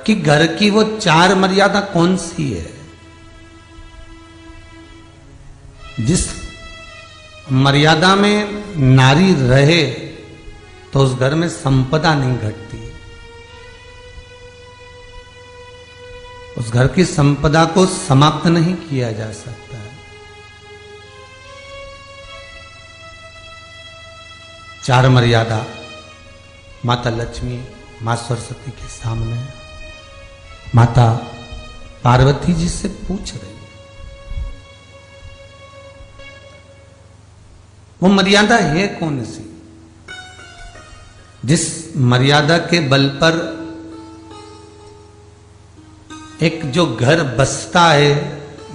कि घर की वो 4 मर्यादा कौन सी है जिस मर्यादा में नारी रहे तो उस घर में संपदा नहीं घटती, उस घर की संपदा को समाप्त नहीं किया जा सकता है। 4 मर्यादा माता लक्ष्मी, मां सरस्वती के सामने माता पार्वती जी से पूछ रही है। वो मर्यादा है कौन सी जिस मर्यादा के बल पर एक जो घर बसता है,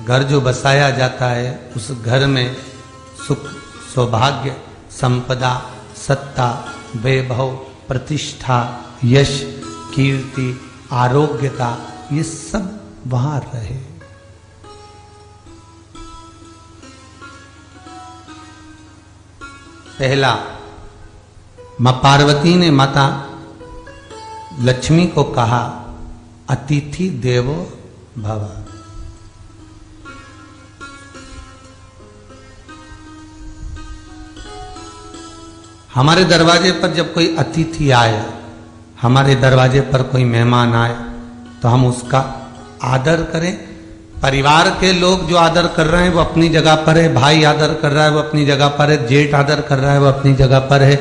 घर जो बसाया जाता है, उस घर में सुख, सौभाग्य, संपदा, सत्ता, वैभव, प्रतिष्ठा, यश, कीर्ति, आरोग्यता, ये सब वहां रहे। पहला, मां पार्वती ने माता लक्ष्मी को कहा, अतिथि देवो भव। हमारे दरवाजे पर जब कोई अतिथि आए, हमारे दरवाजे पर कोई मेहमान आए, तो हम उसका आदर करें। परिवार के लोग जो आदर कर रहे हैं वो अपनी जगह पर है, भाई आदर कर रहा है वो अपनी जगह पर है, जेठ आदर कर रहा है वो अपनी जगह पर है,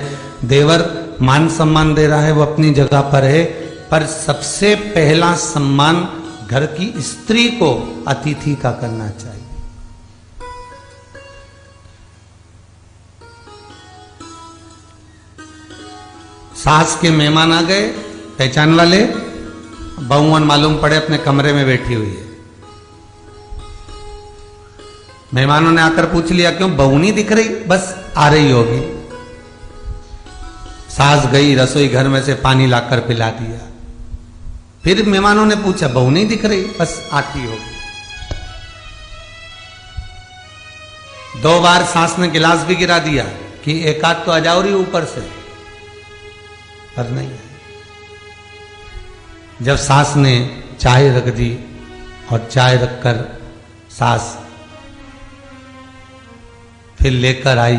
देवर मान सम्मान दे रहा है वो अपनी जगह पर है। पर सबसे पहला सम्मान घर की स्त्री को अतिथि का करना चाहिए। सास के मेहमान आ गए, पहचान वाले, बहुवन मालूम पड़े अपने कमरे में बैठी हुई है। मेहमानों ने आकर पूछ लिया, क्यों बहू नहीं दिख रही? बस आ रही होगी। सास गई, रसोई घर में से पानी लाकर पिला दिया। फिर मेहमानों ने पूछा, बहू नहीं दिख रही? बस आती होगी। 2 बार सास ने गिलास भी गिरा दिया कि एक आध तो आ जाओ रही ऊपर से, पर नहीं है। जब सास ने चाय रख दी और चाय रखकर सास फिर लेकर आई,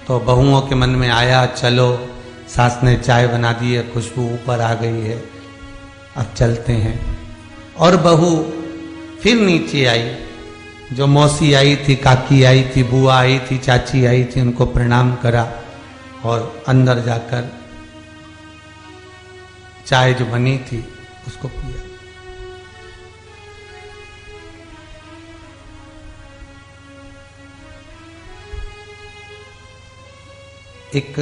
तो बहुओं के मन में आया, चलो सास ने चाय बना दी है, खुशबू ऊपर आ गई है, अब चलते हैं। और बहू फिर नीचे आई, जो मौसी आई थी, काकी आई थी, बुआ आई थी, चाची आई थी, उनको प्रणाम करा और अंदर जाकर चाय जो बनी थी उसको पिया। एक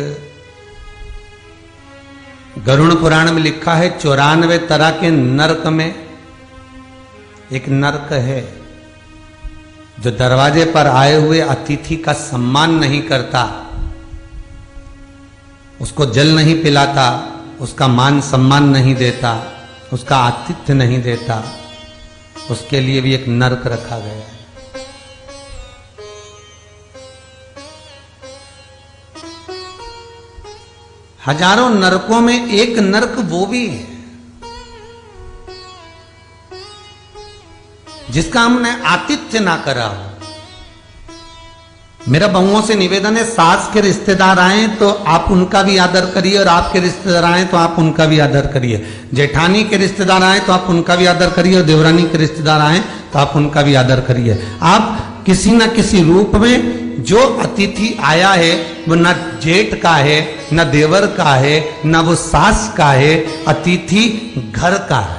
गरुड़ पुराण में लिखा है, 94 तरह के नरक में एक नरक है जो दरवाजे पर आए हुए अतिथि का सम्मान नहीं करता, उसको जल नहीं पिलाता, उसका मान सम्मान नहीं देता, उसका आतिथ्य नहीं देता, उसके लिए भी एक नरक रखा गया है। हजारों नरकों में एक नरक वो भी है जिसका हमने आतिथ्य ना करा हो। मेरा बहुओं से निवेदन है, सास के रिश्तेदार आए तो आप उनका भी आदर करिए, और आपके रिश्तेदार आए तो आप उनका भी आदर करिए। जेठानी के रिश्तेदार आए तो आप उनका भी आदर करिए, और देवरानी के रिश्तेदार आए तो आप उनका भी आदर करिए। आप किसी न किसी रूप में जो अतिथि आया है वो न जेठ का है, न देवर का है, न वो सास का है, अतिथि घर का है।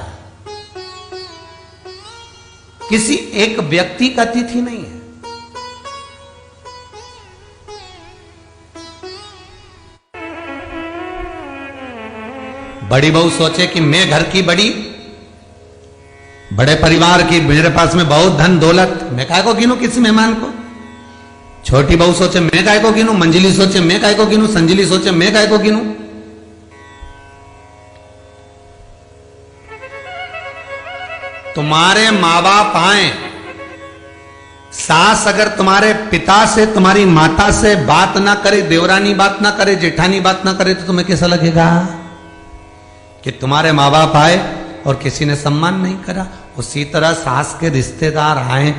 किसी एक व्यक्ति का अतिथि नहीं है। बड़ी बहू सोचे कि मैं घर की बड़ी, बड़े परिवार की, मेरे पास में बहुत धन दौलत, मैं काय को गिनूं किसी मेहमान को। छोटी बहू सोचे मैं काय को गिनूं, मंजिली सोचे मैं काय को गिनूं, संजिली सोचे मैं काय को गिनूं। तुम्हारे माँ बाप आए, सास अगर तुम्हारे पिता से, तुम्हारी माता से बात ना करे, देवरानी बात ना करे, जेठानी बात ना करे, तो तुम्हें कैसा लगेगा? कि तुम्हारे माँ बाप आए और किसी ने सम्मान नहीं करा, उसी तरह सास के रिश्तेदार आए,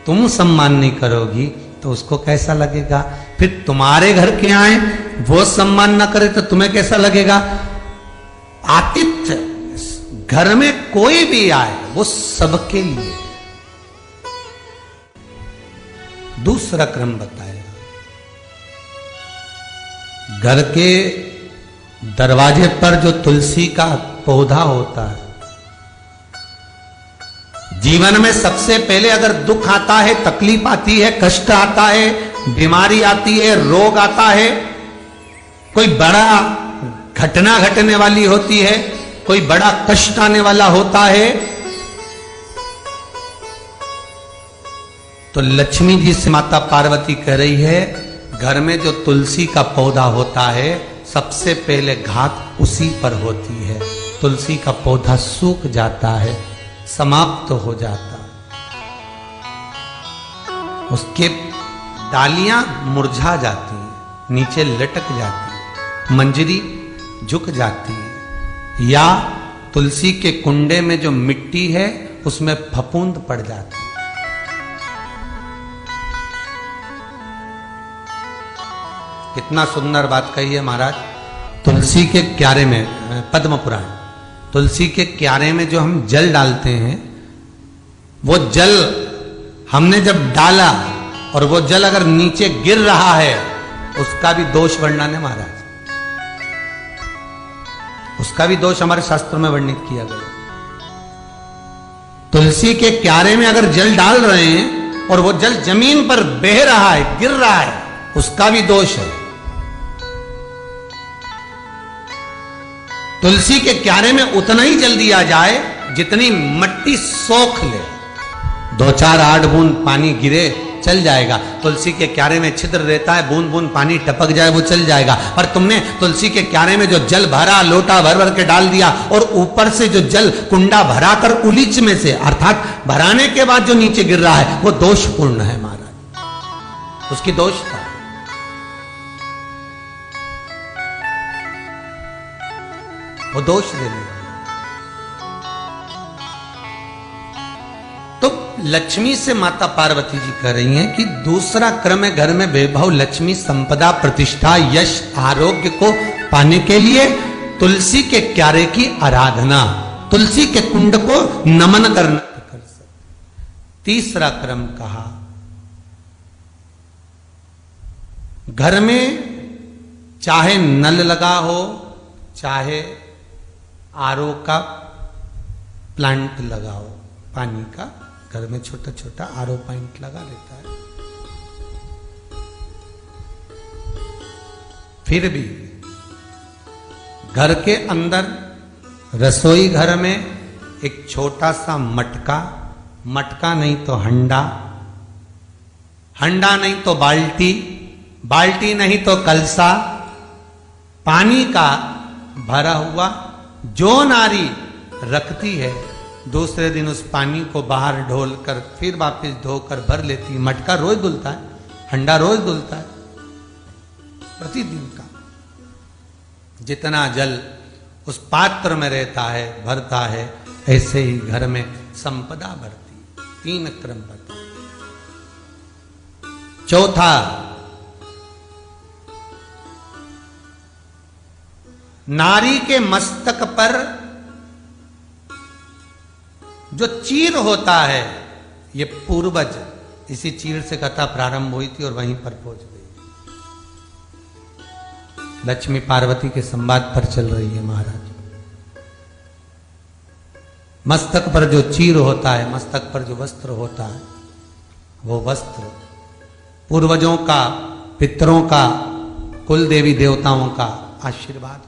तुम सम्मान नहीं करोगी तो उसको कैसा लगेगा? फिर तुम्हारे घर के आए, वो सम्मान ना करे तो तुम्हें कैसा लगेगा? आतिथ्य, घर में कोई भी आए वो सबके लिए। दूसरा क्रम बताया, घर के दरवाजे पर जो तुलसी का पौधा होता है, जीवन में सबसे पहले अगर दुख आता है, तकलीफ आती है, कष्ट आता है, बीमारी आती है, रोग आता है, कोई बड़ा घटना घटने वाली होती है, कोई बड़ा कष्ट आने वाला होता है, तो लक्ष्मी जी से माता पार्वती कह रही है, घर में जो तुलसी का पौधा होता है सबसे पहले घात उसी पर होती है। तुलसी का पौधा सूख जाता है, समाप्त हो जाता है, उसके डालियां मुरझा जाती हैं, नीचे लटक जाती है, मंजरी झुक जाती है, या तुलसी के कुंडे में जो मिट्टी है उसमें फफूंद पड़ जाती है। कितना सुंदर बात कही है महाराज। तुलसी के क्यारे में, पद्म पुराण, तुलसी के क्यारे में जो हम जल डालते हैं, वो जल हमने जब डाला और वो जल अगर नीचे गिर रहा है, उसका भी दोष वर्णन है महाराज, उसका भी दोष हमारे शास्त्रों में वर्णित किया गया। तुलसी के क्यारे में अगर जल डाल रहे हैं और वो जल जमीन पर बह रहा है, गिर रहा है, उसका भी दोष है। तुलसी के क्यारे में उतना ही जल दिया जाए जितनी मट्टी सोख ले, 2-4 8 बूंद पानी गिरे चल जाएगा। तुलसी के क्यारे में छिद्र रहता है, बूंद बूंद पानी टपक जाए वो चल जाएगा। पर तुमने तुलसी के क्यारे में जो जल भरा, लोटा भर भर के डाल दिया, और ऊपर से जो जल कुंडा भरा कर उलीच में से, अर्थात भराने के बाद जो नीचे गिर रहा है, वो दोषपूर्ण है महाराज, उसकी दोष था। वो दोष देने, तो लक्ष्मी से माता पार्वती जी कह रही हैं कि दूसरा क्रम है घर में वैभव, लक्ष्मी, संपदा, प्रतिष्ठा, यश, आरोग्य को पाने के लिए तुलसी के क्यारे की आराधना, तुलसी के कुंड को नमन करना। तीसरा क्रम कहा, घर में चाहे नल लगा हो, चाहे आरओ का प्लांट लगाओ, पानी का, घर में छोटा छोटा आरओ प्लांट लगा लेता है, फिर भी घर के अंदर रसोई घर में एक छोटा सा मटका, मटका नहीं तो हंडा, हंडा नहीं तो बाल्टी, बाल्टी नहीं तो कलसा, पानी का भरा हुआ, जो नारी रखती है दूसरे दिन उस पानी को बाहर ढोल कर फिर वापस धोकर भर लेती है। मटका रोज धुलता है, हंडा रोज धुलता है, प्रतिदिन का। जितना जल उस पात्र में रहता है, भरता है, ऐसे ही घर में संपदा भरती। 3 क्रम बता। चौथा, नारी के मस्तक पर जो चीर होता है, ये पूर्वज, इसी चीर से कथा प्रारंभ हुई थी और वहीं पर पहुंच गई। लक्ष्मी पार्वती के संवाद पर चल रही है महाराज। मस्तक पर जो चीर होता है, मस्तक पर जो वस्त्र होता है, वो वस्त्र पूर्वजों का, पितरों का, कुल देवी देवताओं का आशीर्वाद।